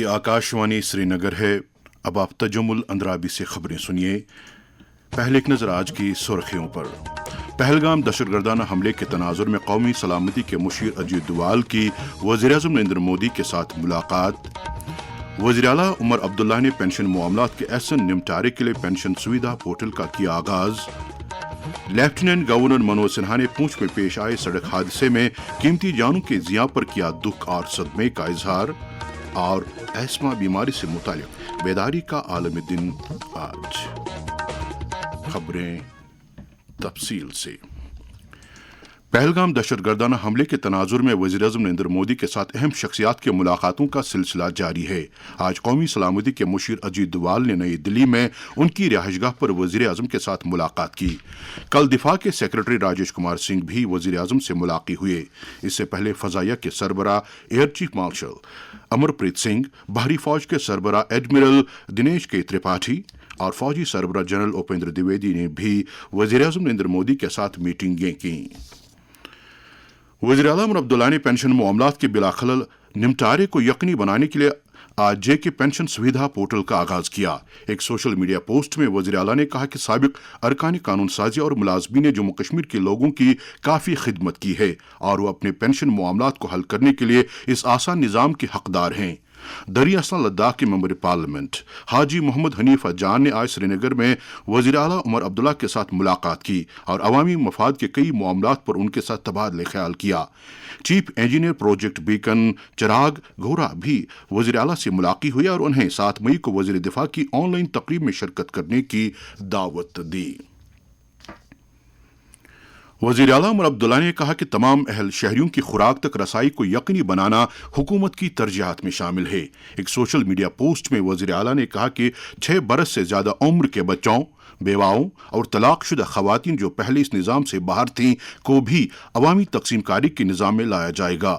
ये आकाशवाणी श्रीनगर है। अब आप तजम्मुल अंद्राबी से खबरें सुनिए। पहले एक नजर आज की सुर्खियों पर। पहलगाम दहशतगर्दाना हमले के तनाजुर में कौमी सलामती के मुशीर अजीत डोवाल की वज़ीर-ए-आज़म नरेंद्र मोदी के साथ मुलाकात। वज़ीर आला उमर अब्दुल्ला ने पेंशन मामलात के एहसन निमटारे के लिए पेंशन सुविधा पोर्टल का किया आगाज। लेफ्टिनेंट गवर्नर मनोज सिन्हा ने पूंछ में पेश आए सड़क हादसे में कीमती जानों के ज़िया पर किया दुख और सदमे का इजहार। और एस्मा बीमारी से मुतालिक बेदारी का आलमी दिन आज। खबरें तफसील से। पहलगाम दहशतगर्दाना हमले के तनाजुर में वज़ीर-ए-आज़म नरेंद्र मोदी के साथ अहम शख्सियात के मुलाकातों का सिलसिला जारी है। आज कौमी सलामती के मुशीर अजीत डोवाल ने नई दिल्ली में उनकी रिहाइशगाह पर वज़ीर-ए-आज़म के साथ मुलाकात की। कल दिफा के सेक्रेटरी राजेश कुमार सिंह भी वज़ीर-ए-आज़म से मुलाकी हुए। इससे पहले फजाइया के सरबरा air chief marshal Amarpreet Singh, बहरी फौज के सरबरा एडमिरल दिनेश के त्रिपाठी और फौजी सरबरा जनरल उपेंद्र द्विवेदी ने भी वज़ीर-ए-आज़म नरेंद्र मोदी के साथ मीटिंगें की। वज़ीर आला उमर अब्दुल्ला ने पेंशन मामलात के बिलाखलल निमटारे को यकीनी बनाने के लिए आज जेके पेंशन सुविधा पोर्टल का आगाज किया। एक सोशल मीडिया पोस्ट में वज़ीर आला ने कहा कि साबिक अरकान कानून साजी और मुलाजमीन ने जम्मू कश्मीर के लोगों की काफ़ी खिदमत की है और वो अपने पेंशन मामलात को हल करने के लिए इस आसान निज़ाम के हकदार हैं। दरी असला लद्दाख के मेंबर पार्लियामेंट हाजी मोहम्मद हनीफा जान ने आज श्रीनगर में वज़ीर आला उमर अब्दुल्ला के साथ मुलाकात की और अवामी मफाद के कई मामलात पर उनके साथ तबादला ख्याल किया। चीफ इंजीनियर प्रोजेक्ट बीकन चिराग घोरा भी वज़ीर आला से मुलाकी हुई और उन्हें 7 मई को वज़ीर दिफा की ऑनलाइन तकरीब में शिरकत करने की दावत दी। वज़ीर आला उमर अब्दुल्ला ने कहा कि तमाम अहल शहरियों की खुराक तक रसाई को यकीनी बनाना हुकूमत की तरजीहात में शामिल है। एक सोशल मीडिया पोस्ट में वज़ीर आला ने कहा कि 6 बरस से ज्यादा उम्र के बच्चों, बेवाओं और तलाकशुदा खवातीन जो पहले इस निज़ाम से बाहर थीं को भी अवामी तकसीमकारी के निज़ाम में लाया जाएगा।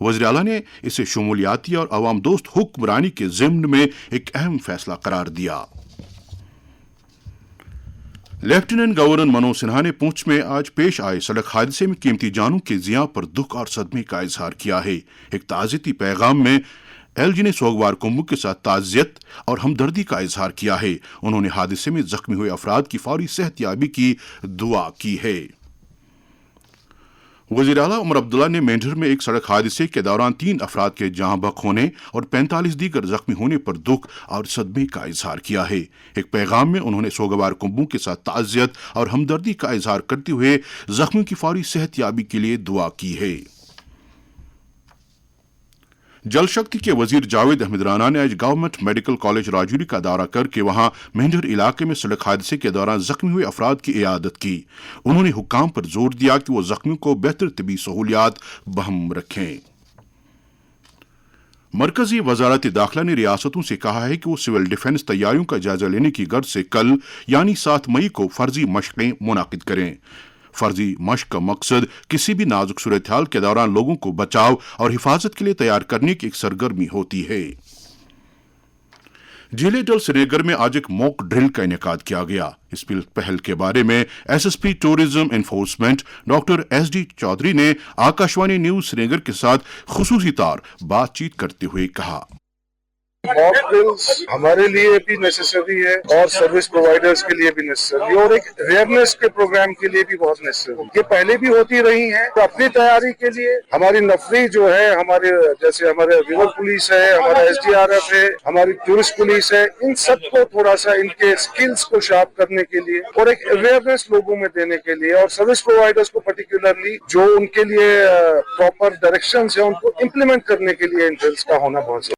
वज़ीर आला ने इसे शमूलियाती और अवाम दोस्त हुक्मरानी के ज़िम्न में एक अहम फैसला करार दिया। लेफ्टिनेंट गवर्नर मनोज सिन्हा ने पूंछ में आज पेश आए सड़क हादसे में कीमती जानों के ज़िया पर दुख और सदमे का इजहार किया है। एक ताज़ियती पैगाम में एलजी ने सोगवार कुंबू के साथ ताज़ियत और हमदर्दी का इजहार किया है। उन्होंने हादसे में जख्मी हुए अफराद की फौरी सेहतयाबी की दुआ की है। वज़ीर आला उमर अब्दुल्ला ने मेंढर में एक सड़क हादसे के दौरान 3 अफराद के जहां बहक होने और 45 दीगर जख्मी होने पर दुख और सदमे का इजहार किया है। एक पैगाम में उन्होंने सोगवार कुंबू के साथ ताज़ियत और हमदर्दी का इजहार करते हुए जख्मियों की फौरी सेहतयाबी के लिए दुआ की है। जल शक्ति के वजीर जावेद अहमद राना ने आज गवर्नमेंट मेडिकल कॉलेज राजौरी का दौरा करके वहां मेंढर इलाके में सड़क हादसे के दौरान जख्मी हुए अफराद की इयादत की। उन्होंने हुक्काम पर जोर दिया कि वो जख्मियों को बेहतर तिबी सहूलियात बहम रखें। मरकजी वजारत दाखिला ने रियासतों से कहा है कि वो सिविल डिफेंस तैयारियों का जायजा लेने की गर्ज से कल यानी 7 मई को फर्जी मशकें मुनाकिद करें। फर्जी मशक का मकसद किसी भी नाजुक सूरत हाल के दौरान लोगों को बचाव और हिफाजत के लिए तैयार करने की एक सरगर्मी होती है। जिले डल श्रीनगर में आज एक मॉक ड्रिल का इनेकाद किया गया। इस पहल के बारे में SSP tourism enforcement doctor SD Chaudhary ने आकाशवाणी न्यूज श्रीनगर के साथ खुसूसी तौर बातचीत करते हुए कहा, मॉक ड्रिल्स हमारे लिए भी नेसेसरी है और सर्विस प्रोवाइडर्स के लिए भी नेसेसरी है और एक अवेयरनेस के प्रोग्राम के लिए भी बहुत नेसेसरी है। ये पहले भी होती रही हैं। तो अपनी तैयारी के लिए हमारी नफरी जो है, हमारे जैसे हमारे रिवर पुलिस है, हमारा एसडीआरएफ है, हमारी टूरिस्ट पुलिस है, इन सबको थोड़ा सा इनके स्किल्स को शार्प करने के लिए और एक अवेयरनेस लोगों में देने के लिए और सर्विस प्रोवाइडर्स को पर्टिकुलरली जो उनके लिए प्रॉपर डायरेक्शंस है उनको इम्प्लीमेंट करने के लिए इन ड्रिल्स का होना बहुत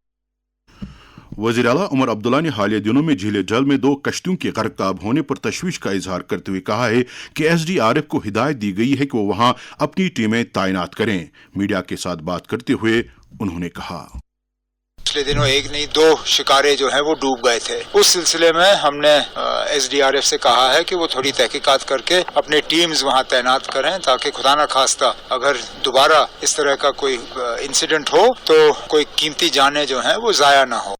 वज़ीर आला उमर अब्दुल्ला ने हालिया दिनों में झीले जल में 2 कश्तियों के गर्कताब होने पर तशवीश का इजहार करते हुए कहा है कि एसडीआरएफ को हिदायत दी गई है कि वो वहां अपनी टीमें तैनात करें। मीडिया के साथ बात करते हुए उन्होंने कहा, पिछले दिनों 1 नहीं 2 शिकारे जो हैं वो डूब गए थे। उस सिलसिले में हमने एसडीआरएफ से कहा है कि वो थोड़ी तहकीकात करके अपने टीम्स वहां तैनात करें ताकि खुदा न खास्ता अगर दोबारा इस तरह का कोई इंसिडेंट हो तो कोई कीमती जानें जो हैं वो जाया ना हो।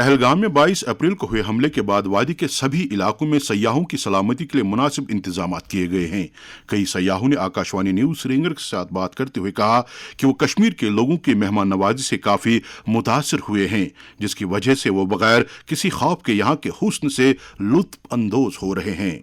पहलगाम में 22 अप्रैल को हुए हमले के बाद वादी के सभी इलाकों में सयाहों की सलामती के लिए मुनासिब इंतजाम किए गए हैं। कई सयाहों ने आकाशवाणी न्यूज श्रीनगर के साथ बात करते हुए कहा कि वो कश्मीर के लोगों की मेहमान नवाजी से काफी मुतासिर हुए हैं, जिसकी वजह से वो बगैर किसी खौफ के यहाँ के हुस्न से लुत्फ अंदोज हो रहे हैं।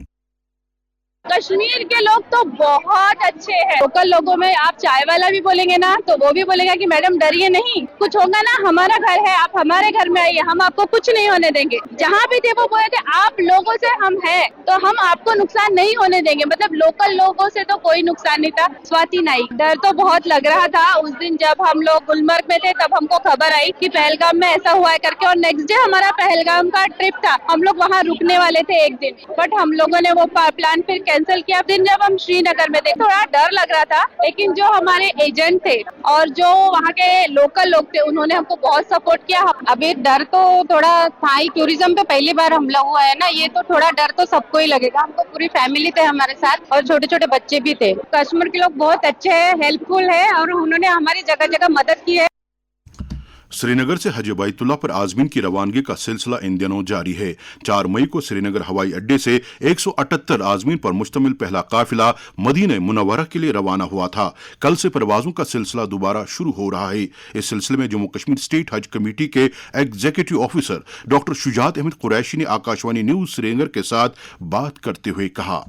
कश्मीर के लोग तो बहुत अच्छे हैं। लोकल लोगों में आप चाय वाला भी बोलेंगे ना तो वो भी बोलेगा कि मैडम डरिए नहीं, कुछ होगा ना, हमारा घर है, आप हमारे घर में आइए, हम आपको कुछ नहीं होने देंगे। जहाँ भी थे वो बोले थे आप लोगों से हम हैं तो हम आपको नुकसान नहीं होने देंगे। मतलब लोकल लोगों से तो कोई नुकसान नहीं था। स्वाति नाइक, डर तो बहुत लग रहा था उस दिन जब हम लोग गुलमर्ग में थे, तब हमको खबर आई कि पहलगाम में ऐसा हुआ है करके, और नेक्स्ट डे हमारा पहलगाम का ट्रिप था। हम लोग वहाँ रुकने वाले थे एक दिन, बट हम लोगों ने वो प्लान फिर कैंसिल किया। दिन जब हम श्रीनगर में थे थोड़ा डर लग रहा था, लेकिन जो हमारे एजेंट थे और जो वहाँ के लोकल लोग थे उन्होंने हमको बहुत सपोर्ट किया। अभी डर तो थोड़ा था ही, टूरिज्म पे पहली बार हमला हुआ है ना, ये तो थोड़ा डर तो सबको ही लगेगा। हमको पूरी फैमिली थे हमारे साथ और छोटे छोटे बच्चे भी थे। कश्मीर के लोग बहुत अच्छे हैं, हेल्पफुल है और उन्होंने हमारी जगह जगह मदद की है। श्रीनगर से हज बैतुल्लाह पर आज़मीन की रवानगी का सिलसिला इन दिनों जारी है। 4 मई को श्रीनगर हवाई अड्डे से 178 आज़मीन पर मुश्तमिल पहला काफिला मदीना मुनव्वरा के लिए रवाना हुआ था। कल से परवाजों का सिलसिला दोबारा शुरू हो रहा है। इस सिलसिले में जम्मू कश्मीर स्टेट हज कमेटी के executive officer doctor Shujat Ahmad Qureshi ने आकाशवाणी न्यूज श्रीनगर के साथ बात करते हुए कहा,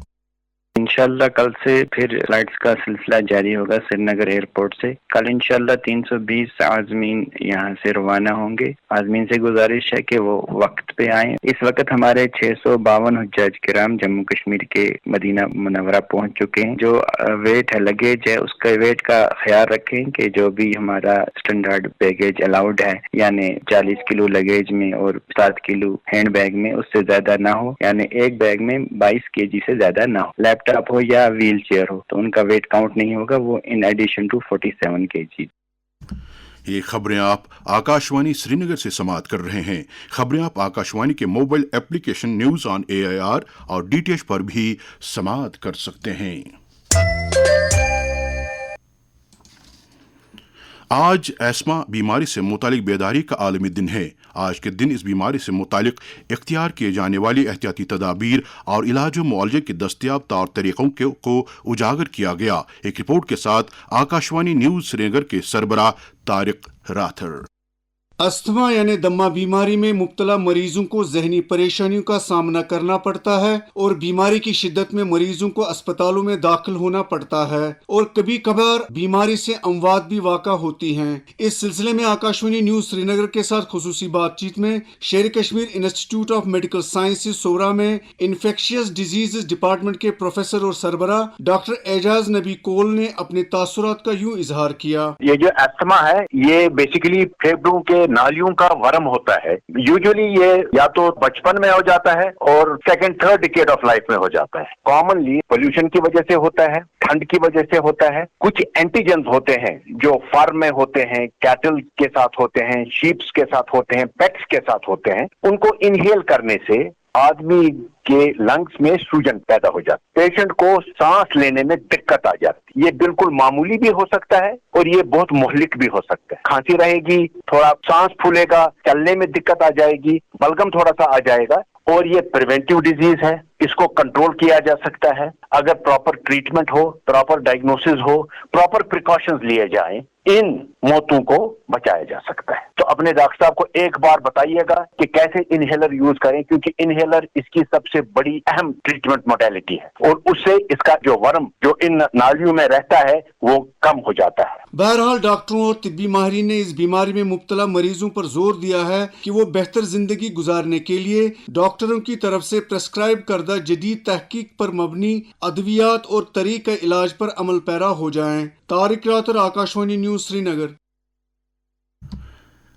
इंशाल्लाह कल से फिर फ्लाइट्स का सिलसिला जारी होगा श्रीनगर एयरपोर्ट से। कल इंशाल्लाह 320 आज़मीन यहाँ से रवाना होंगे। आज़मीन से गुजारिश है कि वो वक्त पे आएं। इस वक्त हमारे 652 हुज्जाज किराम जम्मू कश्मीर के मदीना मुनव्वरा पहुँच चुके हैं। जो वेट है, लगेज है, उसका वेट का ख्याल रखें कि जो भी हमारा स्टैंडर्ड बैगेज अलाउड है, यानी 40 किलो लगेज में और 7 किलो हैंड बैग में, उससे ज्यादा ना हो, यानी एक बैग में 22 kg से ज्यादा ना हो। लैपटॉप हो या व्हील चेयर हो तो उनका वेट काउंट नहीं होगा, वो इन एडिशन टू 47 kg। ये खबरें आप आकाशवाणी श्रीनगर से समाप्त कर रहे हैं। खबरें आप आकाशवाणी के mobile application news on AIR और DTH पर भी समाप्त कर सकते हैं। आज एस्मा बीमारी से मुतालिक बेदारी का आलमी दिन है। आज के दिन इस बीमारी से मुतालिक इख्तियार किए जाने वाली एहतियाती तदाबीर और इलाज व मुआलजे के दस्तयाब तौर तरीक़ों को उजागर किया गया। एक रिपोर्ट के साथ आकाशवाणी न्यूज श्रीनगर के सरबराह तारिक राथर। अस्थमा यानी दमा बीमारी में मुब्तला मरीजों को ज़हनी परेशानियों का सामना करना पड़ता है और बीमारी की शिद्दत में मरीजों को अस्पतालों में दाखिल होना पड़ता है और कभी कभार बीमारी से अमवात भी वाक़ा होती हैं। इस सिलसिले में आकाशवाणी न्यूज श्रीनगर के साथ खुसूसी बातचीत में Sher Kashmir institute of medical sciences Soura में इन्फेक्शियस डिजीज डिपार्टमेंट के प्रोफेसर और सरबराह डॉक्टर एजाज नबी कोल ने अपने तासुरात का यूँ इजहार किया। ये जो अस्थमा है ये बेसिकली फेफड़ों के नालियों का वर्म होता है। यूजुअली ये या तो बचपन में हो जाता है और second third decade of life में हो जाता है। कॉमनली पोल्यूशन की वजह से होता है, ठंड की वजह से होता है। कुछ एंटीजेंस होते हैं जो फार्म में होते हैं, कैटल के साथ होते हैं, शीप्स के साथ होते हैं, पेट्स के साथ होते हैं। उनको इनहेल करने से आदमी के लंग्स में सूजन पैदा हो जाती, पेशेंट को सांस लेने में दिक्कत आ जाती। ये बिल्कुल मामूली भी हो सकता है और ये बहुत मुहलिक भी हो सकता है। खांसी रहेगी, थोड़ा सांस फूलेगा, चलने में दिक्कत आ जाएगी, बलगम थोड़ा सा आ जाएगा और ये प्रिवेंटिव डिजीज है, इसको कंट्रोल किया जा सकता है अगर प्रॉपर ट्रीटमेंट हो, प्रॉपर डायग्नोसिस हो, प्रॉपर प्रिकॉशंस लिए जाएं, इन मौतों को बचाया जा सकता है। तो अपने डॉक्टर साहब को एक बार बताइएगा कि कैसे इनहेलर यूज करें, क्योंकि इनहेलर इसकी सबसे बड़ी अहम ट्रीटमेंट मोडेलिटी है और उससे इसका जो वर्म जो इन नालियों में रहता है वो कम हो जाता है। बहरहाल डॉक्टरों और तिब्बी माहिरीन ने इस बीमारी में मुब्तला मरीजों पर जोर दिया है कि वो बेहतर जिंदगी गुजारने के लिए डॉक्टरों की तरफ से प्रेस्क्राइब करदा जदीद तहकीक पर मबनी अद्वियात और तरीक़े इलाज पर अमल पैरा हो जाएं। तारिक रातर, आकाशवाणी न्यूज श्रीनगर।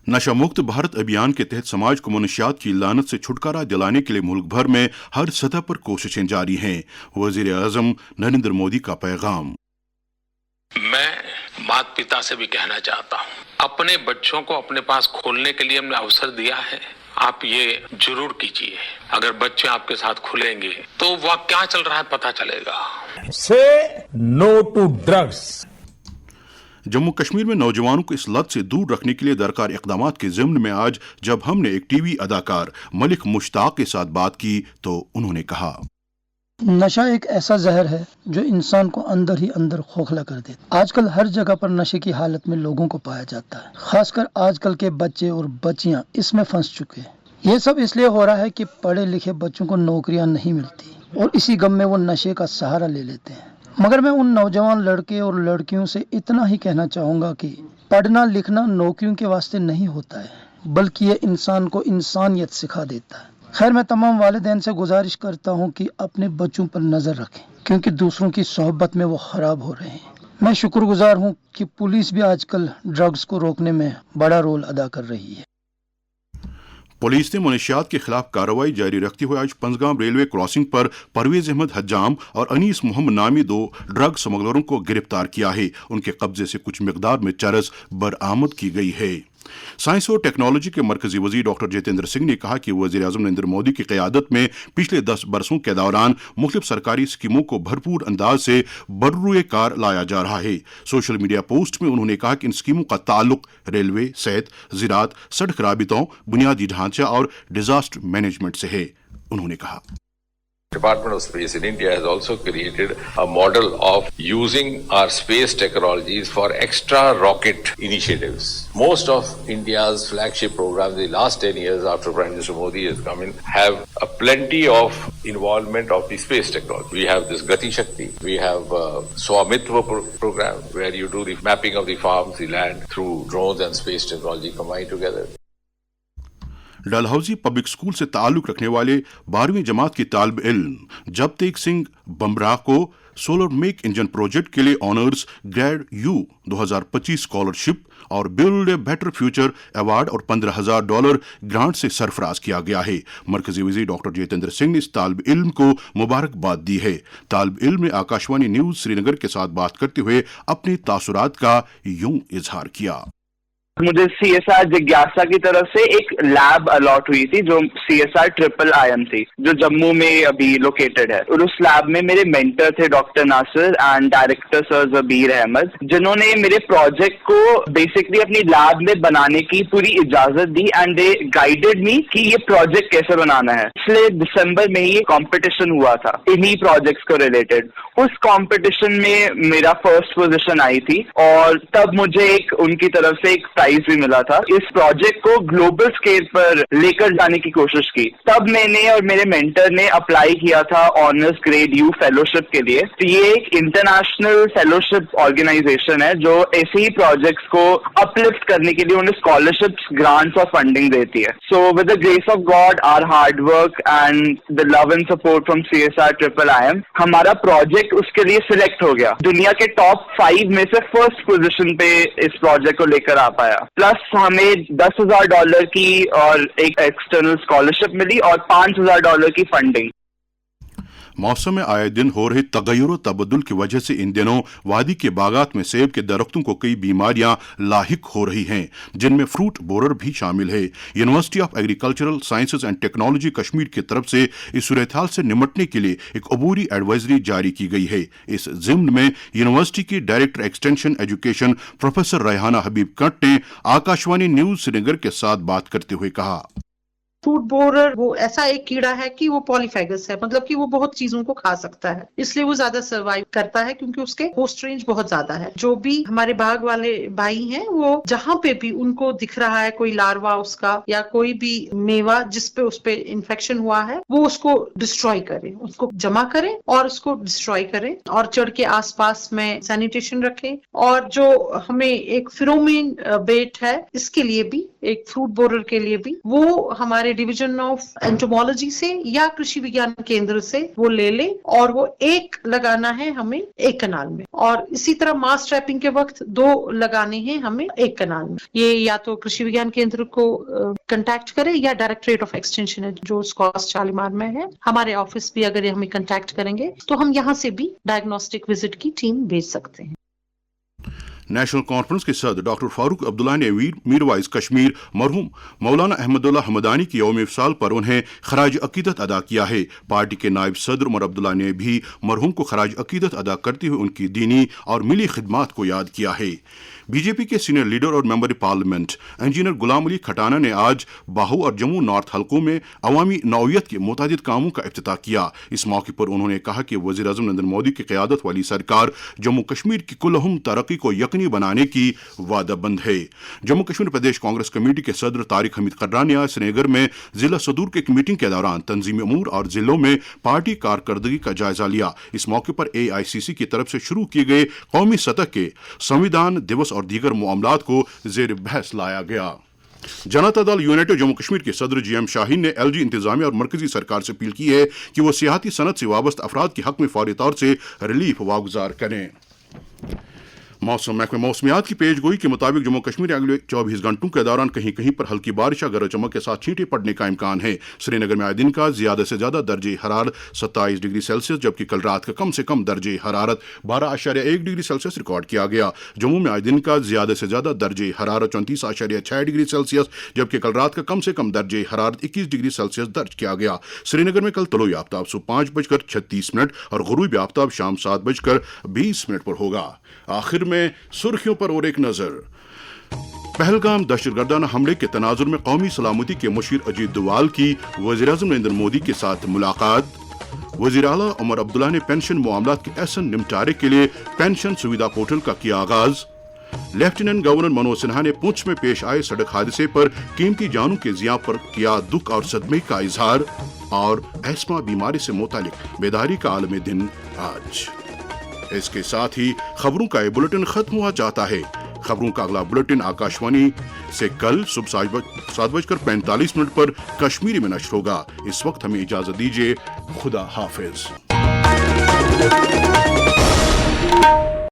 नशा मुक्त भारत अभियान के तहत समाज को मनशियात की लानत से छुटकारा दिलाने के लिए मुल्क भर में हर सतह पर कोशिशें जारी हैं। वज़ीर आज़म नरेंद्र मोदी का पैगाम। मैं माता पिता से भी कहना चाहता हूँ, अपने बच्चों को अपने पास खोलने के लिए हमने अवसर दिया है, आप ये जरूर कीजिए। अगर बच्चे आपके साथ खुलेंगे तो वह क्या चल रहा है पता चलेगा। से no to drugs. Jammu Kashmir में नौजवानों को इस लत से दूर रखने के लिए दरकार इक़दामात के ज़िम्न में आज जब हमने एक टीवी अदाकार मलिक मुश्ताक के साथ बात की तो उन्होंने कहा, नशा एक ऐसा जहर है जो इंसान को अंदर ही अंदर खोखला कर देता। आजकल हर जगह पर नशे की हालत में लोगों को पाया जाता है, खासकर आजकल के बच्चे और बच्चियां इसमें फंस चुके हैं। ये सब इसलिए हो रहा है कि पढ़े लिखे बच्चों को नौकरियां नहीं मिलती और इसी गम में वो नशे का सहारा ले लेते हैं। मगर मैं उन नौजवान लड़के और लड़कियों से इतना ही कहना चाहूँगा कि पढ़ना लिखना नौकरियों के वास्ते नहीं होता है, बल्कि ये इंसान को इंसानियत सिखा देता है। खैर, मैं तमाम वालिदैन से गुजारिश करता हूँ कि अपने बच्चों पर नज़र रखें, क्योंकि दूसरों की सोहबत में वो ख़राब हो रहे हैं। मैं शुक्रगुजार हूँ कि पुलिस भी आजकल ड्रग्स को रोकने में बड़ा रोल अदा कर रही है। पुलिस ने मनशियात के खिलाफ कार्रवाई जारी रखते हुए आज पंजगाम रेलवे क्रॉसिंग पर परवेज अहमद हज्जाम और अनीस मोहम्मद नामी 2 ड्रग स्मगलरों को गिरफ्तार किया है। उनके कब्जे से कुछ मिकदार में चरस बरामद की गई है। साइंस और टेक्नोलॉजी के मरकजी वजीर डॉक्टर जितेंद्र सिंह ने कहा कि वजीर आजम नरेंद्र मोदी की क़यादत में पिछले 10 बरसों के दौरान मुख्तलिफ सरकारी स्कीमों को भरपूर अंदाज से बर्रुए कार लाया जा रहा है। सोशल मीडिया पोस्ट में उन्होंने कहा कि इन स्कीमों का ताल्लुक रेलवे, सेहत, ज़राअत, सड़क राबितों, बुनियादी ढांचा और डिजास्टर मैनेजमेंट से है। उन्होंने कहा, Department of Space in India has also created a model of using our space technologies for extra rocket initiatives. Most of India's flagship programs in the last 10 years after Prime Minister Modi has come in have a plenty of involvement of the space technology. We have this Gati Shakti. We have Swamitva program where you do the mapping of the farms, the land through drones and space technology combined together. Dalhousie public school से ताल्लुक रखने वाले 12वीं जमात के तालिब इल्म जबतेग सिंह बमराह को solar make engine project के लिए ऑनर्स ग्रेड यू 2025 स्कॉलरशिप और build a better future award और $15,000 ग्रांट से सरफराज किया गया है। मरकजी वजीर डॉक्टर जितेंद्र सिंह ने इस तालिब इल्म को मुबारकबाद दी है। तालिब इल्म ने आकाशवाणी न्यूज श्रीनगर के साथ बात करते हुए अपने तासुरात का यूं इजहार किया। मुझे CSR जिज्ञासा की तरफ से एक लैब अलॉट हुई थी जो CSR IIIM थी, जो जम्मू में अभी लोकेटेड है, और उस लैब में मेरे मेंटर थे doctor Nasir and director sir Jabir Ahmad, जिन्होंने मेरे प्रोजेक्ट को बेसिकली अपनी लैब में बनाने की पूरी इजाजत दी एंड दे गाइडेड मी कि ये प्रोजेक्ट कैसे बनाना है। इसलिए दिसंबर में ही कॉम्पिटिशन हुआ था इन्हीं प्रोजेक्ट्स को रिलेटेड। उस कॉम्पिटिशन में मेरा फर्स्ट पोजीशन आई थी और तब मुझे एक उनकी तरफ से एक प्राइज भी मिला था। इस प्रोजेक्ट को ग्लोबल स्केल पर लेकर जाने की कोशिश की। तब मैंने और मेरे मेंटर ने अप्लाई किया था ऑनर्स ग्रेड यू फेलोशिप के लिए। तो ये एक इंटरनेशनल फेलोशिप ऑर्गेनाइजेशन है जो ऐसे ही प्रोजेक्ट्स को अपलिफ्ट करने के लिए उन्हें स्कॉलरशिप्स, ग्रांट्स और फंडिंग देती है। So with the grace of God, our hard work and the love and support from CSR IIIM, हमारा प्रोजेक्ट उसके लिए सिलेक्ट हो गया। दुनिया के टॉप 5 में से फर्स्ट पोजीशन पे इस प्रोजेक्ट को लेकर आ पाया। प्लस हमें $10,000 की और एक एक्सटर्नल स्कॉलरशिप मिली और $5,000 की फंडिंग। मौसम में आए दिन हो रहे तगय्युर तबद्दुल की वजह से इन दिनों वादी के बागात में सेब के दरख्तों को कई बीमारियां लाहिक हो रही हैं, जिनमें फ्रूट बोरर भी शामिल है। University of agricultural sciences and technology Kashmir की तरफ से इस सूरत-ए-हाल से निमटने के लिए एक अबूरी एडवाइजरी जारी की गई है। इस ज़िम्न में यूनिवर्सिटी की director extension education professor Rehana Habib Kat ने आकाशवाणी न्यूज श्रीनगर के साथ बात करते हुए कहा, फ्रूट बोरर वो ऐसा एक कीड़ा है कि वो पॉलीफेगस है, मतलब कि वो बहुत चीजों को खा सकता है, इसलिए वो ज्यादा सर्वाइव करता है क्योंकि उसके होस्ट रेंज बहुत ज्यादा है। जो भी हमारे बाग वाले भाई हैं वो जहाँ पे भी उनको दिख रहा है कोई लार्वा उसका या कोई भी मेवा जिस पे उस पे इन्फेक्शन हुआ है, वो उसको डिस्ट्रॉय करें, उसको जमा करें और उसको डिस्ट्रॉय करें। ऑर्चर्ड के आसपास में सैनिटेशन रखें। और जो हमें एक फिरोमेन बेट है, इसके लिए भी, एक फ्रूट बोरर के लिए भी, वो हमारे डिवीजन ऑफ एंटोमोलॉजी से या कृषि विज्ञान केंद्र से वो ले ले और वो एक लगाना है हमें एक कनाल में, और इसी तरह मास ट्रैपिंग के वक्त 2 लगाने हैं हमें एक कनाल में। ये या तो कृषि विज्ञान केंद्र को कंटैक्ट करें या डायरेक्टरेट ऑफ एक्सटेंशन है जो स्कॉस शालीमार में है, हमारे ऑफिस भी अगर हमें कंटैक्ट करेंगे तो हम यहाँ से भी डायग्नोस्टिक विजिट की टीम भेज सकते हैं। नेशनल कॉन्फ्रेंस के सदर डॉक्टर फारूक अब्दुल्ला ने मीरवाइज कश्मीर मरहूम मौलाना अहमदुल्ला हमदानी की यौम इफ़साल पर उन्हें खराज अकीदत अदा किया है। पार्टी के नायब सदर उमर अब्दुल्ला ने भी मरहूम को खराज अकीदत अदा करते हुए उनकी दीनी और मिली खिदमात को याद किया है। बीजेपी के सीनियर लीडर और member parliament engineer Ghulam Ali Khatana ने आज बाहू और जम्मू नॉर्थ हलकों में अवामी नौयत के मुतादिद कामों का इफ्तिताह किया। इस मौके पर उन्होंने कहा कि वज़ीर आज़म नरेंद्र मोदी की क़यादत वाली सरकार जम्मू कश्मीर की कुल्लहुम तरक्की को यकीनी बनाने की वादाबंद है। जम्मू कश्मीर प्रदेश कांग्रेस कमेटी के सदर तारिक हमीद कर्रा ने आज श्रीनगर में जिला सदूर की एक मीटिंग के दौरान तंजीमी अमूर और जिलों में पार्टी कारकर्दगी का जायजा लिया। इस मौके पर AICC की तरफ से शुरू किए गए कौमी सतह के संविधान दिवस और दीगर मामलात को जेर बहस लाया गया। जनता दल यूनाइटेड जम्मू कश्मीर के सदर GM शाहीन ने LG इंतजामिया और मरकजी सरकार से अपील की है कि वो सियाहती सनत से वाबस्ता अफराद के हक में फौरी तौर से रिलीफ वागुजार करें। मौसम महकमे मौसमियात की पेशगोई के मुताबिक जम्मू कश्मीर अगले 24 घंटों के दौरान कहीं कहीं पर हल्की बारिश या गरज चमक के साथ छींटे पड़ने का इम्कान है। श्रीनगर में आए दिन का ज्यादा से ज्यादा दर्जे हरारत 27 डिग्री सेल्सियस जबकि कल रात का कम से कम दर्जे हरारत 12.1 डिग्री सेल्सियस रिकॉर्ड किया गया। जम्मू में आए दिन का ज्यादा से ज्यादा दर्जे हरारत 34.6 डिग्री सेल्सियस जबकि कल रात का कम से कम दर्जे हरारत 21 डिग्री सेल्सियस दर्ज किया गया। श्रीनगर में कल तलुई आफ्ताब सुबह 5:36 और गुरूब आफ्ताब शाम 7:20 पर होगा। आखिर में सुर्खियों पर और एक नजर। पहलगाम दहशतगर्दाना हमले के तनाजुर में कौमी सलामती के मुशीर अजीत डोवाल की वज़ीर-ए-आज़म नरेंद्र मोदी के साथ मुलाकात। वज़ीर आला उमर अब्दुल्ला ने पेंशन मामलात के ऐसे निपटारे के लिए पेंशन सुविधा पोर्टल का किया आगाज। लेफ्टिनेंट गवर्नर मनोज सिन्हा ने पुंछ में पेश आए सड़क हादसे पर कीमती जानों के ज़िया पर किया दुख और सदमे का इजहार। और एस्मा बीमारी से मुतालिक बेदारी का आलमी दिन आज। इसके साथ ही खबरों का ये बुलेटिन खत्म हुआ चाहता है। खबरों का अगला बुलेटिन आकाशवाणी से कल सुबह 7:45 पर कश्मीरी में नश्र होगा। इस वक्त हमें इजाजत दीजिए। खुदा हाफिज।